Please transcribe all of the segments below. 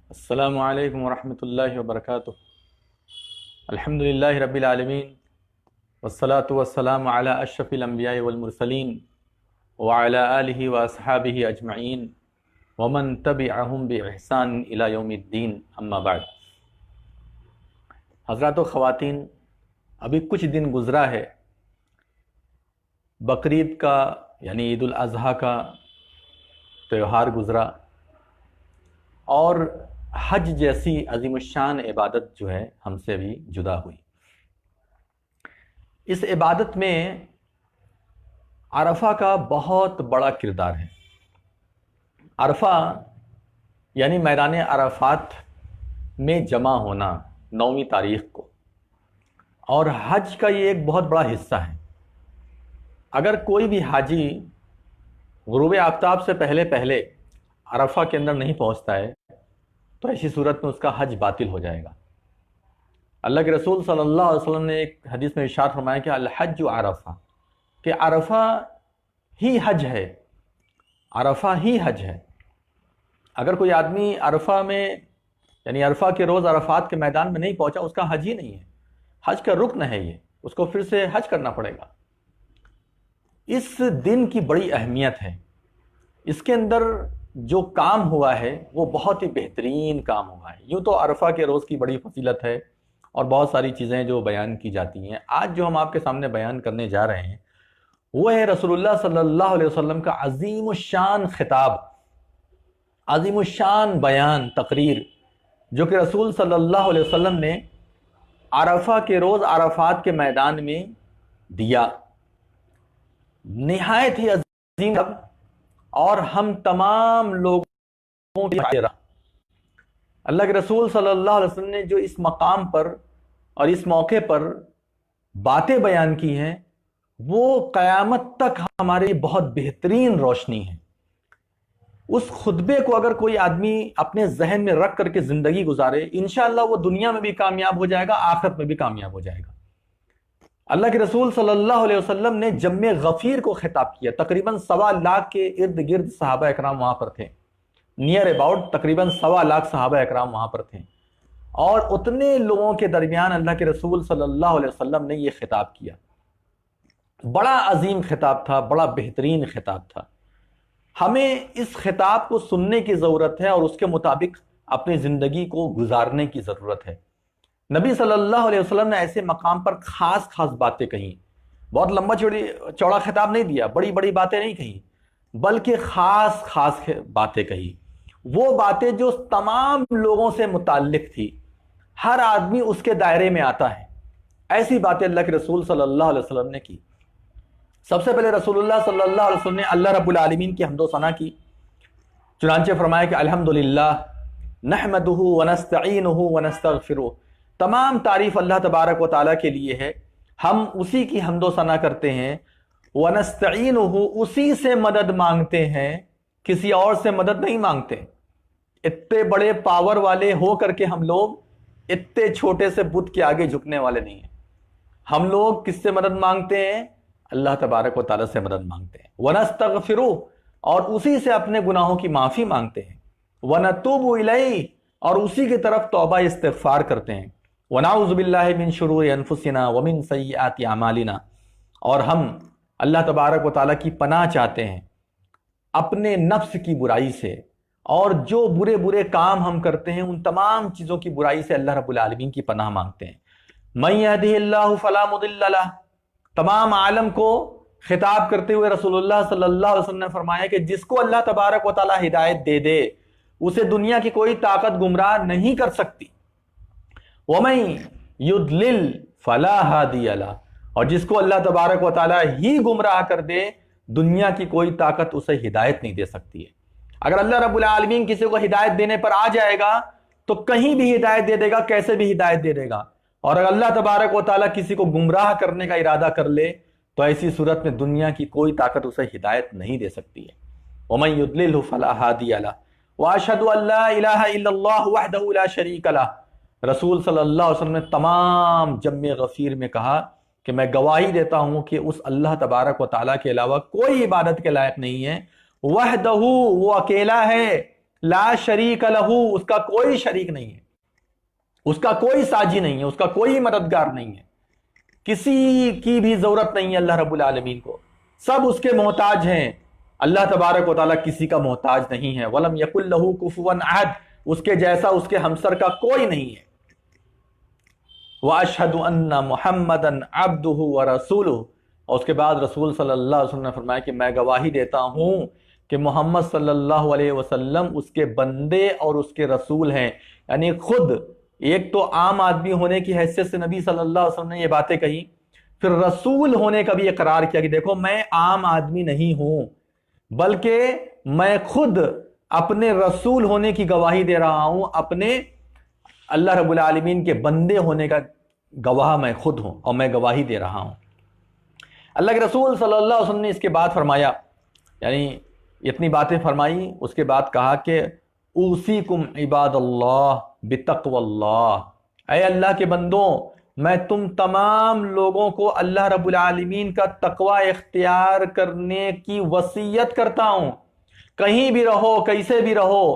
السلام علیکم ورحمۃ اللہ وبرکاتہ۔ الحمدللہ رب العالمین، والصلاة والسلام علی اشرف الانبیاء والمرسلین وعلی آلہ واصحابہ اجمعین ومن تبعہم باحسان الی یوم الدین، اما بعد۔ حضرات و خواتین، ابھی کچھ دن گزرا ہے بقرعید کا، یعنی عید الاضحیٰ کا تہوار گزرا، اور حج جیسی عظیم الشان عبادت جو ہے ہم سے بھی جدا ہوئی۔ اس عبادت میں عرفہ کا بہت بڑا کردار ہے۔ عرفہ یعنی میدان عرفات میں جمع ہونا 9ویں تاریخ کو، اور حج کا یہ ایک بہت بڑا حصہ ہے۔ اگر کوئی بھی حاجی غروب آفتاب سے پہلے عرفہ کے اندر نہیں پہنچتا ہے تو ایسی صورت میں اس کا حج باطل ہو جائے گا۔ اللہ کے رسول صلی اللہ علیہ وسلم نے ایک حدیث میں ارشاد فرمایا کہ الحج عرفہ، کہ عرفہ ہی حج ہے، عرفہ ہی حج ہے۔ اگر کوئی آدمی عرفہ میں یعنی عرفہ کے روز عرفات کے میدان میں نہیں پہنچا، اس کا حج ہی نہیں ہے، حج کا رکن ہے یہ، اس کو پھر سے حج کرنا پڑے گا۔ اس دن کی بڑی اہمیت ہے، اس کے اندر جو کام ہوا ہے وہ بہت ہی بہترین کام ہوا ہے۔ یوں تو عرفہ کے روز کی بڑی فضیلت ہے اور بہت ساری چیزیں جو بیان کی جاتی ہیں، آج جو ہم آپ کے سامنے بیان کرنے جا رہے ہیں وہ ہے رسول اللہ صلی اللہ علیہ وسلم کا عظیم الشان خطاب، عظیم الشان بیان، تقریر، جو کہ رسول صلی اللہ علیہ وسلم نے عرفہ کے روز عرفات کے میدان میں دیا۔ نہایت ہی عظیم، اور ہم تمام لوگوں کی اللہ کے رسول صلی اللہ علیہ وسلم نے جو اس مقام پر اور اس موقع پر باتیں بیان کی ہیں وہ قیامت تک ہمارے بہت بہترین روشنی ہے۔ اس خطبے کو اگر کوئی آدمی اپنے ذہن میں رکھ کر کے زندگی گزارے، انشاءاللہ وہ دنیا میں بھی کامیاب ہو جائے گا، آخرت میں بھی کامیاب ہو جائے گا۔ اللہ کے رسول صلی اللہ علیہ وسلم نے جم غفیر کو خطاب کیا، تقریباً 1.25 لاکھ کے ارد گرد صحابہ اکرام وہاں پر تھے، نیئر اباؤٹ تقریباً 1.25 لاکھ صحابہ اکرام وہاں پر تھے، اور اتنے لوگوں کے درمیان اللہ کے رسول صلی اللہ علیہ وسلم نے یہ خطاب کیا۔ بڑا عظیم خطاب تھا، بڑا بہترین خطاب تھا۔ ہمیں اس خطاب کو سننے کی ضرورت ہے اور اس کے مطابق اپنی زندگی کو گزارنے کی ضرورت ہے۔ نبی صلی اللہ علیہ وسلم نے ایسے مقام پر خاص باتیں کہیں، بہت لمبا چوڑا خطاب نہیں دیا، بڑی بڑی باتیں نہیں کہیں، بلکہ خاص باتیں کہی، وہ باتیں جو تمام لوگوں سے متعلق تھی، ہر آدمی اس کے دائرے میں آتا ہے، ایسی باتیں اللہ کے رسول صلی اللہ علیہ وسلم نے کی۔ سب سے پہلے رسول اللہ صلی اللہ علیہ وسلم نے اللہ رب العالمین کی حمد و ثنا کی، چنانچہ فرمایا کہ الحمدللہ نحمدہ ونستعینہ ونستغفرہ، تمام تعریف اللہ تبارک و تعالیٰ کے لیے ہے، ہم اسی کی حمد و ثنا کرتے ہیں، ونستعینہ، اسی سے مدد مانگتے ہیں، کسی اور سے مدد نہیں مانگتے۔ اتنے بڑے پاور والے ہو کر کے ہم لوگ اتنے چھوٹے سے بت کے آگے جھکنے والے نہیں ہیں۔ ہم لوگ کس سے مدد مانگتے ہیں؟ اللہ تبارک و تعالیٰ سے مدد مانگتے ہیں۔ ونستغفرہ، اور اسی سے اپنے گناہوں کی معافی مانگتے ہیں۔ ونتوب الیہ، اور اسی کی طرف توبہ استغفار کرتے ہیں۔ ونعوذ باللہ من شرور انفسنا ومن سیئات اعمالنا، اور ہم اللہ تبارک و تعالیٰ کی پناہ چاہتے ہیں اپنے نفس کی برائی سے، اور جو برے کام ہم کرتے ہیں ان تمام چیزوں کی برائی سے اللہ رب العالمین کی پناہ مانگتے ہیں۔ من یہدہ اللہ فلا مضل لہ، تمام عالم کو خطاب کرتے ہوئے رسول اللہ صلی اللہ علیہ وسلم نے فرمایا کہ جس کو اللہ تبارک و تعالیٰ ہدایت دے دے اسے دنیا کی کوئی طاقت گمراہ نہیں کر سکتی۔ وَمَن يُضْلِلْ فَلَا هَادِيَ لَهُ، اور جس کو اللہ تبارک و تعالیٰ ہی گمراہ کر دے دنیا کی کوئی طاقت اسے ہدایت نہیں دے سکتی ہے۔ اگر اللہ رب العالمین کسی کو ہدایت دینے پر آ جائے گا تو کہیں بھی ہدایت دے دے گا، کیسے بھی ہدایت دے دے گا، اور اگر اللہ تبارک و تعالیٰ کسی کو گمراہ کرنے کا ارادہ کر لے تو ایسی صورت میں دنیا کی کوئی طاقت اسے ہدایت نہیں دے سکتی ہے۔ وَمَن يُضْلِلْهُ فَلَا هَادِيَ لَهُ وَأَشْهَدُ أَن لَا إِلَٰهَ إِلَّا اللَّهُ وَحْدَهُ لَا شَرِيكَ لَهُ، رسول صلی اللہ علیہ وسلم نے تمام جم غفیر میں کہا کہ میں گواہی دیتا ہوں کہ اس اللہ تبارک و تعالیٰ کے علاوہ کوئی عبادت کے لائق نہیں ہے، وحدہ، وہ اکیلا ہے، لا شریک لہو، اس کا کوئی شریک نہیں ہے، اس کا کوئی ساجی نہیں ہے، اس کا کوئی مددگار نہیں ہے، کسی کی بھی ضرورت نہیں ہے اللہ رب العالمین کو، سب اس کے محتاج ہیں۔ اللہ تبارک و تعالیٰ کسی کا محتاج نہیں ہے۔ وَلَمْ يَكُنْ لَهُ كُفُوًا أَحَدٌ، اس کے جیسا اس کے ہمسر کا کوئی نہیں ہے۔ وَأَشْهَدُ أَنَّ مُحَمَّدًا عَبْدُهُ وَرَسُولُهُ، اور اس کے بعد رسول صلی اللہ علیہ وسلم نے فرمایا کہ میں گواہی دیتا ہوں کہ محمد صلی اللہ علیہ وسلم اس کے بندے اور اس کے رسول ہیں۔ یعنی خود ایک تو عام آدمی ہونے کی حیثیت سے نبی صلی اللہ علیہ وسلم نے یہ باتیں کہی، پھر رسول ہونے کا بھی اقرار کیا کہ دیکھو میں عام آدمی نہیں ہوں، بلکہ میں خود اپنے رسول ہونے کی گواہی دے رہا ہوں، اپنے اللہ رب العالمین کے بندے ہونے کا گواہ میں خود ہوں، اور میں گواہی دے رہا ہوں۔ اللہ کے رسول صلی اللہ علیہ وسلم نے اس کے بعد فرمایا، یعنی اتنی باتیں فرمائی، اس کے بعد کہا کہ اوصیکم عباد اللہ بتقوی اللہ، اے اللہ کے بندوں میں تم تمام لوگوں کو اللہ رب العالمین کا تقوی اختیار کرنے کی وصیت کرتا ہوں۔ کہیں بھی رہو، کیسے بھی رہو،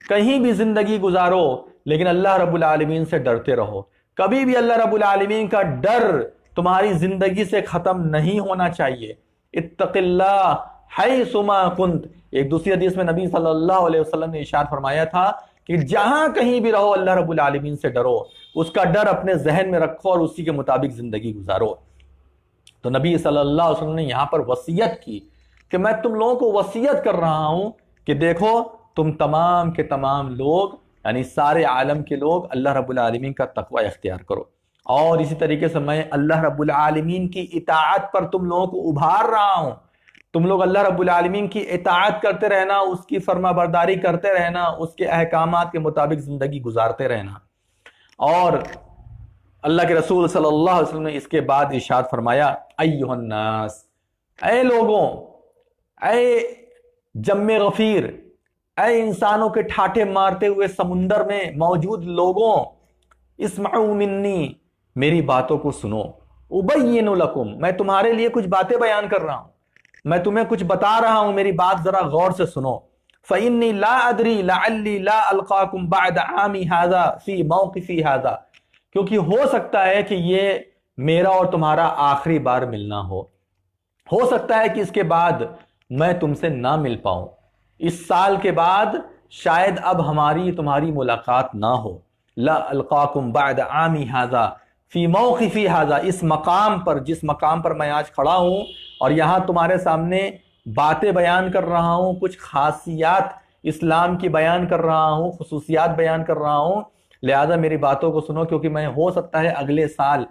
کہیں بھی زندگی گزارو، لیکن اللہ رب العالمین سے ڈرتے رہو۔ کبھی بھی اللہ رب العالمین کا ڈر تمہاری زندگی سے ختم نہیں ہونا چاہیے۔ اتق اللہ حیث ما کنت، ایک دوسری حدیث میں نبی صلی اللہ علیہ وسلم نے ارشاد فرمایا تھا کہ جہاں کہیں بھی رہو اللہ رب العالمین سے ڈرو، اس کا ڈر اپنے ذہن میں رکھو اور اسی کے مطابق زندگی گزارو۔ تو نبی صلی اللہ علیہ وسلم نے یہاں پر وصیت کی کہ میں تم لوگوں کو وصیت کر رہا ہوں کہ دیکھو تم تمام کے تمام لوگ، یعنی سارے عالم کے لوگ، اللہ رب العالمین کا تقوی اختیار کرو، اور اسی طریقے سے میں اللہ رب العالمین کی اطاعت پر تم لوگوں کو ابھار رہا ہوں۔ تم لوگ اللہ رب العالمین کی اطاعت کرتے رہنا، اس کی فرما برداری کرتے رہنا، اس کے احکامات کے مطابق زندگی گزارتے رہنا۔ اور اللہ کے رسول صلی اللہ علیہ وسلم نے اس کے بعد ارشاد فرمایا، ایھا الناس، اے لوگوں، اے جم غفیر، اے انسانوں کے ٹھاٹے مارتے ہوئے سمندر میں موجود لوگوں، اسمعوا منی، میری باتوں کو سنو، ابین لکم، میں تمہارے لیے کچھ باتیں بیان کر رہا ہوں، میں تمہیں کچھ بتا رہا ہوں، میری بات ذرا غور سے سنو۔ فإنی لا ادری لعلی لا القاکم بعد عامی ھذا فی موقفی ھذا، کیونکہ ہو سکتا ہے کہ یہ میرا اور تمہارا آخری بار ملنا ہو سکتا ہے کہ اس کے بعد میں تم سے نہ مل پاؤں، اس سال کے بعد شاید اب ہماری تمہاری ملاقات نہ ہو۔ لا القاکم بعد عامی ھذا فی موقفی ھذا، اس مقام پر، جس مقام پر میں آج کھڑا ہوں اور یہاں تمہارے سامنے باتیں بیان کر رہا ہوں، کچھ خاصیات اسلام کی بیان کر رہا ہوں، خصوصیات بیان کر رہا ہوں، لہذا میری باتوں کو سنو، کیونکہ میں ہو سکتا ہے اگلے سال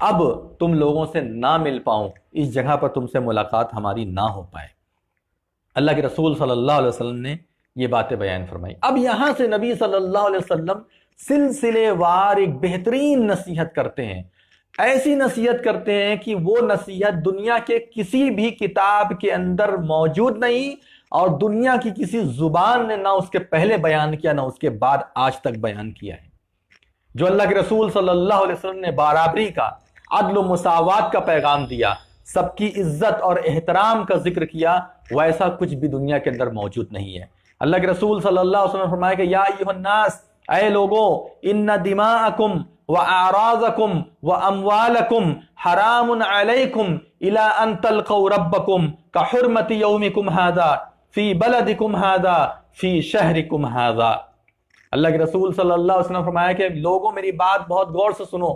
اب تم لوگوں سے نہ مل پاؤں، اس جگہ پر تم سے ملاقات ہماری نہ ہو پائے۔ اللہ کے رسول صلی اللہ علیہ وسلم نے یہ باتیں بیان فرمائی۔ اب یہاں سے نبی صلی اللہ علیہ وسلم سلسلے وار ایک بہترین نصیحت کرتے ہیں، ایسی نصیحت کرتے ہیں کہ وہ نصیحت دنیا کے کسی بھی کتاب کے اندر موجود نہیں، اور دنیا کی کسی زبان نے نہ اس کے پہلے بیان کیا نہ اس کے بعد آج تک بیان کیا ہے۔ جو اللہ کے رسول صلی اللہ علیہ وسلم نے برابری کا، عدل و مساوات کا پیغام دیا، سب کی عزت اور احترام کا ذکر کیا، ویسا کچھ بھی دنیا کے اندر موجود نہیں ہے۔ اللہ کے رسول صلی اللہ علیہ وسلم نے فرمایا کہ یا ایھا الناس، اے لوگوں، ان دماءکم واعراضکم واموالکم حرام علیکم الی ان تلقوا ربکم کحرمت یومکم ھذا فی بلدکم ھذا فی شہرکم ھذا۔ اللہ کے رسول صلی اللہ علیہ وسلم نے فرمایا کہ لوگوں میری بات بہت غور سے سنو،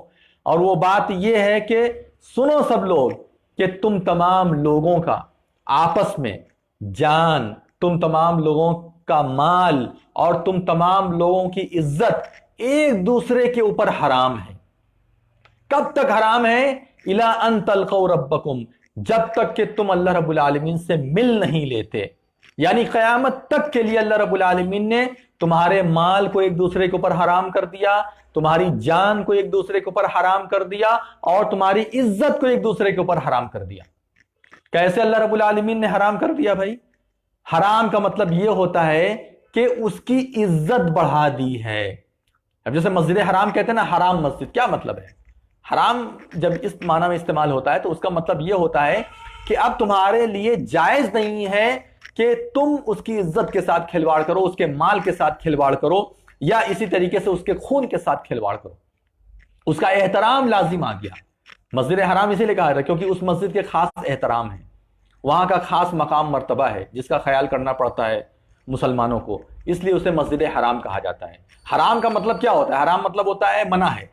اور وہ بات یہ ہے کہ سنو سب لوگ کہ تم تمام لوگوں کا آپس میں جان، تم تمام لوگوں کا مال اور تم تمام لوگوں کی عزت ایک دوسرے کے اوپر حرام ہے۔ کب تک حرام ہے؟ الی ان تلقوا ربکم، جب تک کہ تم اللہ رب العالمین سے مل نہیں لیتے، یعنی قیامت تک کے لیے اللہ رب العالمین نے تمہارے مال کو ایک دوسرے کے اوپر حرام کر دیا، تمہاری جان کو ایک دوسرے کے اوپر حرام کر دیا، اور تمہاری عزت کو ایک دوسرے کے اوپر حرام کر دیا۔ کیسے اللہ رب العالمین نے حرام کر دیا بھائی؟ حرام کا مطلب یہ ہوتا ہے کہ اس کی عزت بڑھا دی ہے۔ اب جیسے مسجد حرام کہتے ہیں نا، حرام مسجد، کیا مطلب ہے؟ حرام جب اس معنی میں استعمال ہوتا ہے تو اس کا مطلب یہ ہوتا ہے کہ اب تمہارے لیے جائز نہیں ہے کہ تم اس کی عزت کے ساتھ کھلواڑ کرو، اس کے مال کے ساتھ کھلواڑ کرو، یا اسی طریقے سے اس کے خون کے ساتھ کھلواڑ کرو۔ اس کا احترام لازم آ گیا۔ مسجد حرام اسی لیے کہا تھا کیونکہ اس مسجد کے خاص احترام ہے، وہاں کا خاص مقام مرتبہ ہے جس کا خیال کرنا پڑتا ہے مسلمانوں کو، اس لیے اسے مسجد حرام کہا جاتا ہے۔ حرام کا مطلب کیا ہوتا ہے؟ حرام مطلب ہوتا ہے منع ہے۔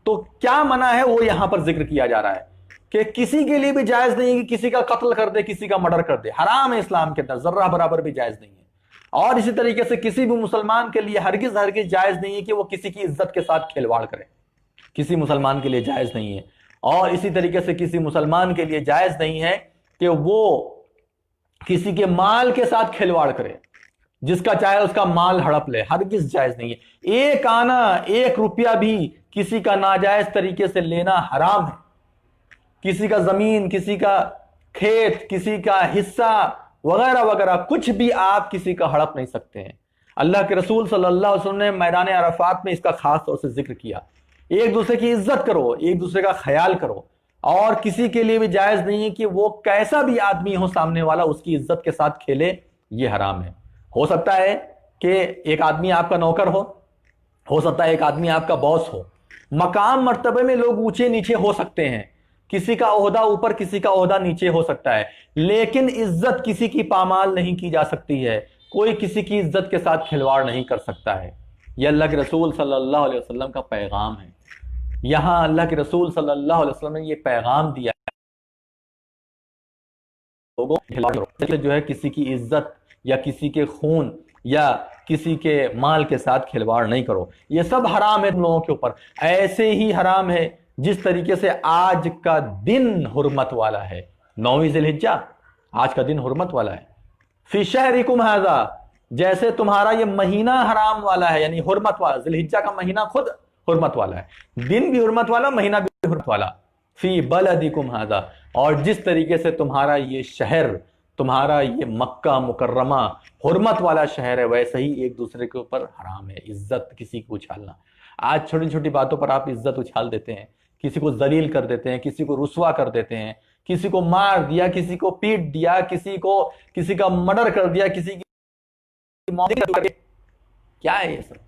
تو کیا منع ہے وہ یہاں پر ذکر کیا جا رہا ہے کہ کسی کے لیے بھی جائز نہیں ہے کہ کسی کا قتل کر دے، کسی کا مرڈر کر دے، حرام ہے اسلام کے اندر، ذرہ برابر بھی جائز نہیں ہے۔ اور اسی طریقے سے کسی بھی مسلمان کے لیے ہرگز جائز نہیں ہے کہ وہ کسی کی عزت کے ساتھ کھلواڑ کرے، کسی مسلمان کے لیے جائز نہیں ہے۔ اور اسی طریقے سے کسی مسلمان کے لیے جائز نہیں ہے کہ وہ کسی کے مال کے ساتھ کھلواڑ کرے، جس کا چاہے اس کا مال ہڑپ لے، ہرگز جائز نہیں ہے۔ ایک آنا، ایک روپیہ بھی کسی کا ناجائز طریقے سے لینا حرام ہے۔ کسی کا زمین، کسی کا کھیت، کسی کا حصہ وغیرہ وغیرہ کچھ بھی آپ کسی کا ہڑپ نہیں سکتے ہیں۔ اللہ کے رسول صلی اللہ علیہ وسلم نے میدان عرفات میں اس کا خاص طور سے ذکر کیا۔ ایک دوسرے کی عزت کرو، ایک دوسرے کا خیال کرو، اور کسی کے لیے بھی جائز نہیں ہے کہ وہ کیسا بھی آدمی ہو سامنے والا اس کی عزت کے ساتھ کھیلے، یہ حرام ہے۔ ہو سکتا ہے کہ ایک آدمی آپ کا نوکر ہو سکتا ہے ایک آدمی آپ کا باس ہو، مقام مرتبے میں لوگ اونچے نیچے ہو سکتے ہیں، کسی کا عہدہ اوپر کسی کا عہدہ نیچے ہو سکتا ہے، لیکن عزت کسی کی پامال نہیں کی جا سکتی ہے، کوئی کسی کی عزت کے ساتھ کھلواڑ نہیں کر سکتا ہے۔ یہ اللہ کے رسول صلی اللہ علیہ وسلم کا پیغام ہے۔ یہاں اللہ کے رسول صلی اللہ علیہ وسلم نے یہ پیغام دیا ہے لوگوں جو ہے کسی کی عزت یا کسی کے خون یا کسی کے مال کے ساتھ کھلواڑ نہیں کرو۔ یہ سب حرام ہے تم لوگوں کے اوپر، ایسے ہی حرام ہے جس طریقے سے آج کا دن حرمت والا ہے، 9 ذی الحجہ آج کا دن حرمت والا ہے۔ فی شہرکم ھذا، جیسے تمہارا یہ مہینہ حرام والا ہے، یعنی حرمت والا، ذی الحجہ کا مہینہ خود حرمت والا ہے، دن بھی حرمت والا، مہینہ بھی حرمت والا۔ فی بلدکم ھذا، اور جس طریقے سے تمہارا یہ شہر، تمہارا یہ مکہ مکرمہ حرمت والا شہر ہے، ویسے ہی ایک دوسرے کے اوپر حرام ہے عزت کسی کو اچھالنا۔ آج چھوٹی چھوٹی باتوں پر آپ عزت اچھال دیتے ہیں، کسی کو ذلیل کر دیتے ہیں، کسی کو رسوا کر دیتے ہیں، کسی کو مار دیا، کسی کو پیٹ دیا، کسی کا مرڈر کر دیا، کسی کی موت کر دیا۔ کیا ہے یہ سب؟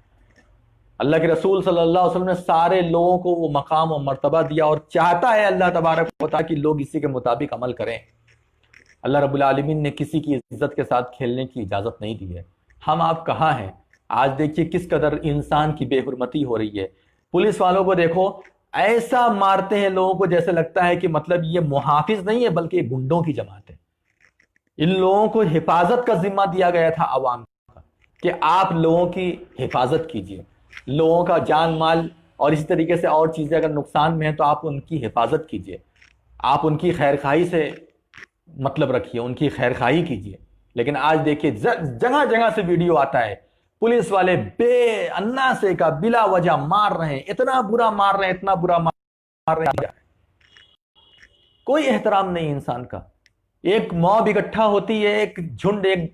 اللہ کے رسول صلی اللہ علیہ وسلم نے سارے لوگوں کو وہ مقام و مرتبہ دیا، اور چاہتا ہے اللہ تبارک و تعالیٰ کہ لوگ اسی کے مطابق عمل کریں۔ اللہ رب العالمین نے کسی کی عزت کے ساتھ کھیلنے کی اجازت نہیں دی ہے۔ ہم آپ کہاں ہیں؟ آج دیکھیے کس قدر انسان کی بے حرمتی ہو رہی ہے۔ پولیس والوں کو دیکھو، ایسا مارتے ہیں لوگوں کو جیسے لگتا ہے کہ مطلب یہ محافظ نہیں ہے بلکہ یہ گنڈوں کی جماعت ہے۔ ان لوگوں کو حفاظت کا ذمہ دیا گیا تھا عوام کا کہ آپ لوگوں کی حفاظت کیجیے، لوگوں کا جان مال اور اسی طریقے سے اور چیزیں اگر نقصان میں ہیں تو آپ ان کی حفاظت کیجیے، آپ ان کی خیرخواہی سے مطلب رکھیے، ان کی خیرخواہی کیجیے۔ لیکن آج دیکھیے جگہ جگہ سے ویڈیو آتا ہے، پولیس والے بے انا سے کا بلا وجہ مار رہے ہیں، اتنا برا مار رہے ہیں، اتنا برا مار رہے ہیں، کوئی احترام نہیں انسان کا۔ ایک موب اکٹھا ہوتی ہے، ایک جھنڈ، ایک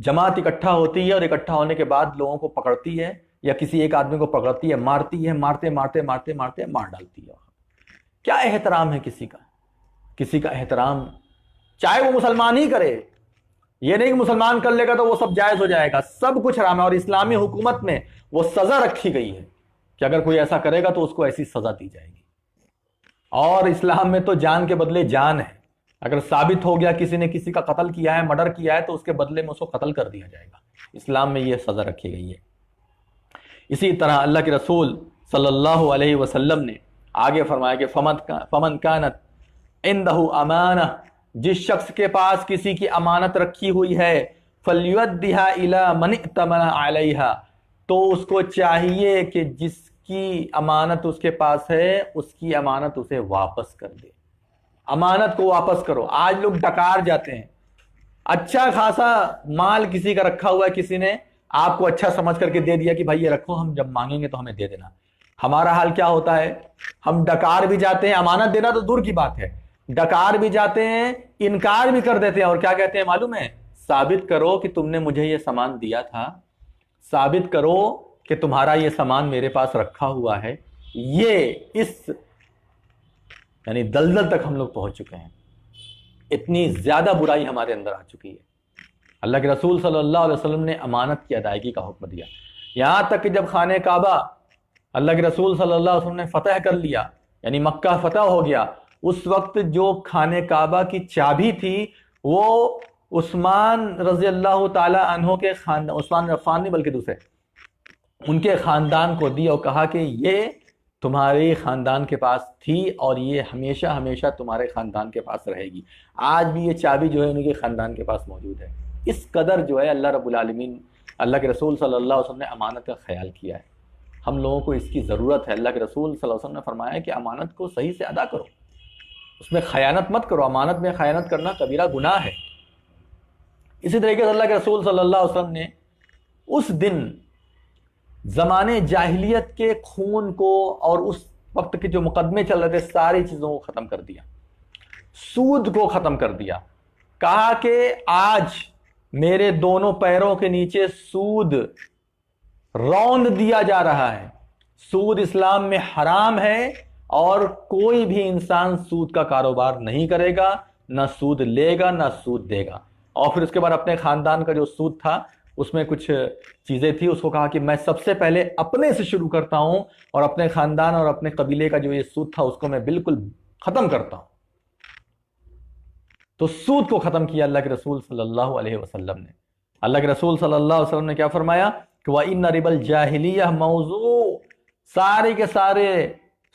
جماعت اکٹھا ہوتی ہے، اور اکٹھا ہونے کے بعد لوگوں کو پکڑتی ہے یا کسی ایک آدمی کو پکڑتی ہے، مارتی ہے، مارتے مارتے مارتے مارتے مار ڈالتی ہے۔ کیا احترام ہے کسی کا؟ کسی کا احترام چاہے وہ مسلمان ہی کرے، یہ نہیں کہ مسلمان کر لے گا تو وہ سب جائز ہو جائے گا، سب کچھ حرام ہے۔ اور اسلامی حکومت میں وہ سزا رکھی گئی ہے کہ اگر کوئی ایسا کرے گا تو اس کو ایسی سزا دی جائے گی۔ اور اسلام میں تو جان کے بدلے جان ہے، اگر ثابت ہو گیا کسی نے کسی کا قتل کیا ہے، مرڈر کیا ہے، تو اس کے بدلے میں اس کو قتل کر دیا جائے گا۔ اسلام میں یہ سزا رکھی گئی ہے۔ اسی طرح اللہ کے رسول صلی اللہ علیہ وسلم نے آگے فرمایا کہ فمن کانت عندہ امانہ، جس شخص کے پاس کسی کی امانت رکھی ہوئی ہے، فَلْيُؤَدِّهَا إِلَىٰ مَنِ ائْتَمَنَ عَلَيْهَا، تو اس کو چاہیے کہ جس کی امانت اس کے پاس ہے اس کی امانت اسے واپس کر دے۔ امانت کو واپس کرو۔ آج لوگ ڈکار جاتے ہیں، اچھا خاصا مال کسی کا رکھا ہوا ہے، کسی نے آپ کو اچھا سمجھ کر کے دے دیا کہ بھائی یہ رکھو، ہم جب مانگیں گے تو ہمیں دے دینا۔ ہمارا حال کیا ہوتا ہے؟ ہم ڈکار بھی جاتے ہیں، امانت دینا تو دور کی بات ہے، ڈکار بھی جاتے ہیں، انکار بھی کر دیتے ہیں، اور کیا کہتے ہیں معلوم ہے؟ ثابت کرو کہ تم نے مجھے یہ سامان دیا تھا، ثابت کرو کہ تمہارا یہ سامان میرے پاس رکھا ہوا ہے۔ یہ اس یعنی دلدل تک ہم لوگ پہنچ چکے ہیں، اتنی زیادہ برائی ہمارے اندر آ چکی ہے۔ اللہ کے رسول صلی اللہ علیہ وسلم نے امانت کی ادائیگی کا حکم دیا، یہاں تک کہ جب خانہ کعبہ اللہ کے رسول صلی اللہ علیہ وسلم نے فتح کر لیا، یعنی مکہ فتح ہو گیا، اس وقت جو خانہ کعبہ کی چابی تھی وہ عثمان رضی اللہ تعالی عنہ کے عثمان عفان نہیں بلکہ دوسرے ان کے خاندان کو دی اور کہا کہ یہ تمہارے خاندان کے پاس تھی اور یہ ہمیشہ ہمیشہ تمہارے خاندان کے پاس رہے گی۔ آج بھی یہ چابی جو ہے ان کے خاندان کے پاس موجود ہے۔ اس قدر جو ہے اللہ رب العالمین، اللہ کے رسول صلی اللہ علیہ وسلم نے امانت کا خیال کیا ہے۔ ہم لوگوں کو اس کی ضرورت ہے۔ اللہ کے رسول صلی اللہ علیہ وسلم نے فرمایا کہ امانت کو صحیح سے ادا کرو، اس میں خیانت مت کرو، امانت میں خیانت کرنا کبیرہ گناہ ہے۔ اسی طریقے سے اللہ کے رسول صلی اللہ علیہ وسلم نے اس دن زمانے جاہلیت کے خون کو اور اس وقت کے جو مقدمے چل رہے تھے ساری چیزوں کو ختم کر دیا، سود کو ختم کر دیا۔ کہا کہ آج میرے دونوں پیروں کے نیچے سود روند دیا جا رہا ہے، سود اسلام میں حرام ہے اور کوئی بھی انسان سود کا کاروبار نہیں کرے گا، نہ سود لے گا نہ سود دے گا۔ اور پھر اس کے بعد اپنے خاندان کا جو سود تھا اس میں کچھ چیزیں تھی، اس کو کہا کہ میں سب سے پہلے اپنے سے شروع کرتا ہوں اور اپنے خاندان اور اپنے قبیلے کا جو یہ سود تھا اس کو میں بالکل ختم کرتا ہوں۔ تو سود کو ختم کیا اللہ کے رسول صلی اللہ علیہ وسلم نے۔ اللہ کے رسول صلی اللہ علیہ وسلم نے کیا فرمایا کہ وَإِنَّ رِبَ الْجَاهِلِيَّةِ موضوع، سارے کے سارے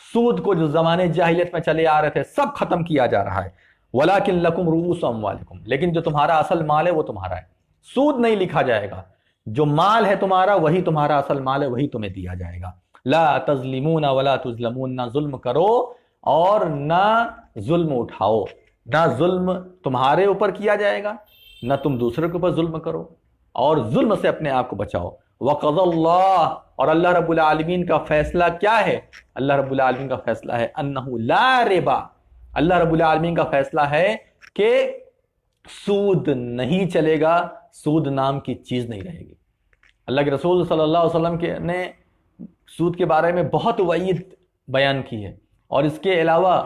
سود کو جو زمانے جاہلیت میں چلے آ رہے تھے سب ختم کیا جا رہا ہے۔ وَلَكِنْ لَكُمْ رُؤُوسُ أَمْوَالِكُمْ، لیکن جو تمہارا اصل مال ہے وہ تمہارا ہے، سود نہیں لکھا جائے گا۔ جو مال ہے تمہارا وہی تمہارا اصل مال ہے، وہی تمہیں دیا جائے گا۔ لا تظلمون ولا تظلمون، نہ ظلم کرو اور نہ ظلم اٹھاؤ، نہ ظلم تمہارے اوپر کیا جائے گا نہ تم دوسرے کے اوپر ظلم کرو، اور ظلم سے اپنے آپ کو بچاؤ۔ وقضى اللہ، اور اللہ رب العالمین کا فیصلہ کیا ہے؟ اللہ رب العالمین کا فیصلہ ہے انہ لا ربا، اللہ رب العالمین کا فیصلہ ہے کہ سود نہیں چلے گا، سود نام کی چیز نہیں رہے گی۔ اللہ کے رسول صلی اللہ علیہ وسلم نے سود کے بارے میں بہت وعید بیان کی ہے، اور اس کے علاوہ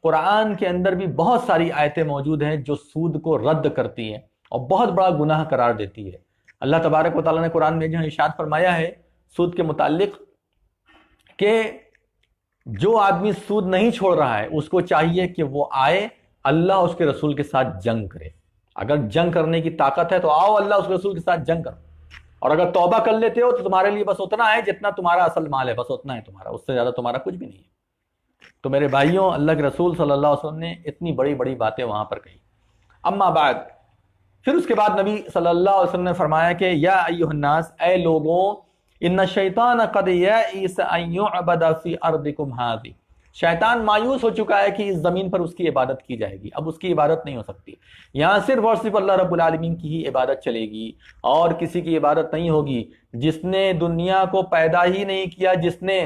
قرآن کے اندر بھی بہت ساری آیتیں موجود ہیں جو سود کو رد کرتی ہیں اور بہت بڑا گناہ قرار دیتی ہے۔ اللہ تبارک و تعالیٰ نے قرآن میں جو ارشاد فرمایا ہے سود کے متعلق کہ جو آدمی سود نہیں چھوڑ رہا ہے اس کو چاہیے کہ وہ آئے اللہ اس کے رسول کے ساتھ جنگ کرے۔ اگر جنگ کرنے کی طاقت ہے تو آؤ اللہ اس کے رسول کے ساتھ جنگ کرو، اور اگر توبہ کر لیتے ہو تو تمہارے لیے بس اتنا ہے جتنا تمہارا اصل مال ہے، بس اتنا ہے تمہارا، اس سے زیادہ تمہارا کچھ بھی نہیں ہے۔ تو میرے بھائیوں، اللہ کے رسول صلی اللہ علیہ وسلم نے اتنی بڑی بڑی باتیں وہاں پر کہی۔ اما بعد، پھر اس کے بعد نبی صلی اللہ علیہ وسلم نے فرمایا کہ یا ایھا الناس، اے لوگوں، ان الشیطان قد یئس ان یعبد فی ارضکم ھذی، شیطان مایوس ہو چکا ہے کہ اس زمین پر اس کی عبادت کی جائے گی، اب اس کی عبادت نہیں ہو سکتی، یہاں صرف اور صرف اللہ رب العالمین کی ہی عبادت چلے گی اور کسی کی عبادت نہیں ہوگی۔ جس نے دنیا کو پیدا ہی نہیں کیا، جس نے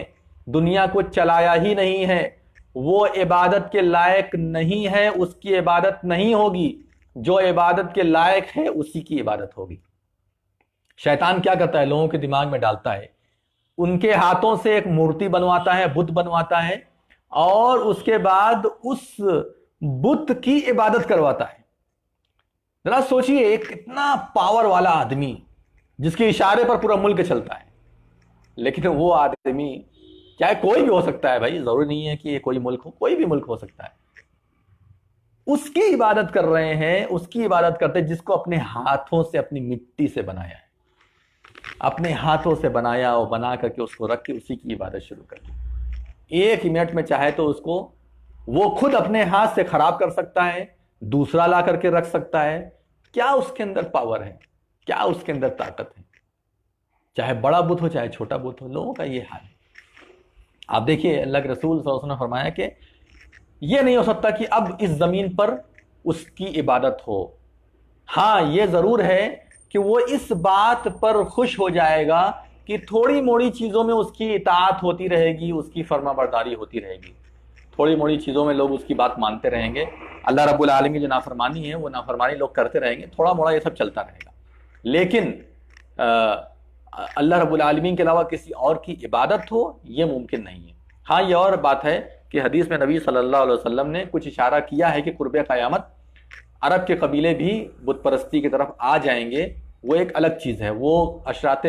دنیا کو چلایا ہی نہیں ہے، وہ عبادت کے لائق نہیں ہے، اس کی عبادت نہیں ہوگی۔ جو عبادت کے لائق ہے اسی کی عبادت ہوگی۔ شیطان کیا کرتا ہے؟ لوگوں کے دماغ میں ڈالتا ہے، ان کے ہاتھوں سے ایک مورتی بنواتا ہے، بت بنواتا ہے، اور اس کے بعد اس بت کی عبادت کرواتا ہے۔ ذرا سوچئے، ایک اتنا پاور والا آدمی جس کے اشارے پر پورا ملک چلتا ہے، لیکن وہ آدمی، چاہے کوئی بھی ہو سکتا ہے بھائی، ضروری نہیں ہے کہ یہ کوئی ملک ہو، کوئی بھی ملک ہو سکتا ہے، اس کی عبادت کر رہے ہیں، اس کی عبادت کرتے جس کو اپنے ہاتھوں سے، اپنی مٹی سے بنایا ہے، اپنے ہاتھوں سے بنایا اور بنا کر کے اس کو رکھ کے اسی کی عبادت شروع کر دی۔ ایک منٹ میں چاہے تو اس کو وہ خود اپنے ہاتھ سے خراب کر سکتا ہے، دوسرا لا کر کے رکھ سکتا ہے۔ کیا اس کے اندر پاور ہے؟ کیا اس کے اندر طاقت ہے؟ چاہے بڑا بت ہو چاہے چھوٹا بت ہو، لوگوں کا یہ حال ہے۔ آپ دیکھیے، اللہ کے رسول صلی اللہ علیہ وسلم نے فرمایا کہ یہ نہیں ہو سکتا کہ اب اس زمین پر اس کی عبادت ہو۔ ہاں، یہ ضرور ہے کہ وہ اس بات پر خوش ہو جائے گا کہ تھوڑی موڑی چیزوں میں اس کی اطاعت ہوتی رہے گی، اس کی فرما برداری ہوتی رہے گی، تھوڑی موڑی چیزوں میں لوگ اس کی بات مانتے رہیں گے، اللہ رب العالمین جو نافرمانی ہے وہ نافرمانی لوگ کرتے رہیں گے، تھوڑا موڑا یہ سب چلتا رہے گا، لیکن اللہ رب العالمین کے علاوہ کسی اور کی عبادت ہو، یہ ممکن نہیں ہے۔ ہاں، یہ اور بات ہے کہ حدیث میں نبی صلی اللہ علیہ وسلم نے کچھ اشارہ کیا ہے کہ قرب قیامت عرب کے قبیلے بھی بت پرستی کی طرف آ جائیں گے، وہ ایک الگ چیز ہے، وہ اشراط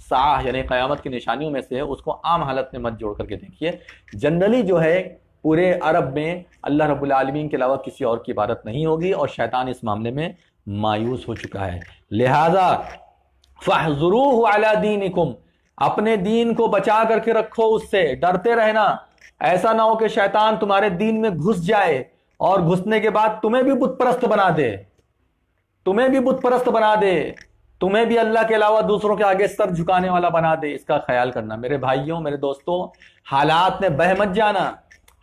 ساعہ یعنی قیامت کی نشانیوں میں سے ہے، اس کو عام حالت میں مت جوڑ کر کے دیکھیے۔ جنرلی جو ہے پورے عرب میں اللہ رب العالمین کے علاوہ کسی اور کی عبادت نہیں ہوگی، اور شیطان اس معاملے میں مایوس ہو چکا ہے۔ لہذا فاحذروہ علی دینکم، اپنے دین کو بچا کر کے رکھو، اس سے ڈرتے رہنا، ایسا نہ ہو کہ شیطان تمہارے دین میں گھس جائے اور گھسنے کے بعد تمہیں بھی بت پرست بنا دے، تمہیں بھی بت پرست بنا دے، تمہیں بھی اللہ کے علاوہ دوسروں کے آگے سر جھکانے والا بنا دے۔ اس کا خیال کرنا میرے بھائیوں، میرے دوستوں، حالات میں بہہ مت جانا،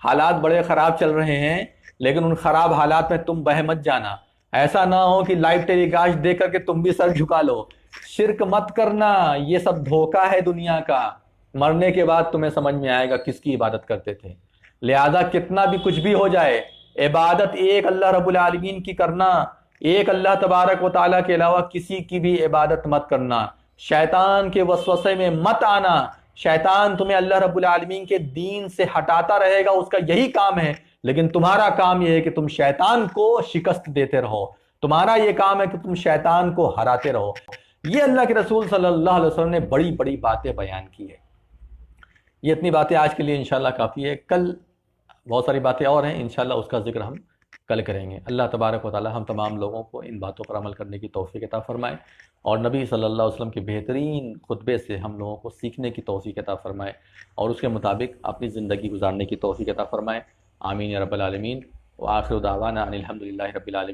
حالات بڑے خراب چل رہے ہیں، لیکن ان خراب حالات میں تم بہہ مت جانا، ایسا نہ ہو کہ لائیو ٹیلی کاسٹ دیکھ کر کے تم بھی سر جھکا لو۔ شرک مت کرنا، یہ سب دھوکہ ہے دنیا کا، مرنے کے بعد تمہیں سمجھ میں آئے گا کس کی عبادت کرتے تھے۔ لہذا کتنا بھی کچھ بھی ہو جائے، عبادت ایک اللہ رب العالمین کی کرنا، ایک اللہ تبارک و تعالیٰ کے علاوہ کسی کی بھی عبادت مت کرنا، شیطان کے وسوسے میں مت آنا۔ شیطان تمہیں اللہ رب العالمین کے دین سے ہٹاتا رہے گا، اس کا یہی کام ہے، لیکن تمہارا کام یہ ہے کہ تم شیطان کو شکست دیتے رہو، تمہارا یہ کام ہے کہ تم شیطان کو ہراتے رہو۔ یہ اللہ کے رسول صلی اللہ علیہ وسلم نے بڑی بڑی باتیں بیان کی ہے۔ یہ اتنی باتیں آج کے لیے انشاءاللہ کافی ہے، کل بہت ساری باتیں اور ہیں، انشاءاللہ اس کا ذکر ہم کل کریں گے۔ اللہ تبارک و تعالی ہم تمام لوگوں کو ان باتوں پر عمل کرنے کی توفیق عطا فرمائے، اور نبی صلی اللہ علیہ وسلم کے بہترین خطبے سے ہم لوگوں کو سیکھنے کی توفیق عطا فرمائے، اور اس کے مطابق اپنی زندگی گزارنے کی توفیق عطا فرمائے۔ آمین یا رب العالمین۔ وآخر دعوانا ان الحمد للہ رب العالمین۔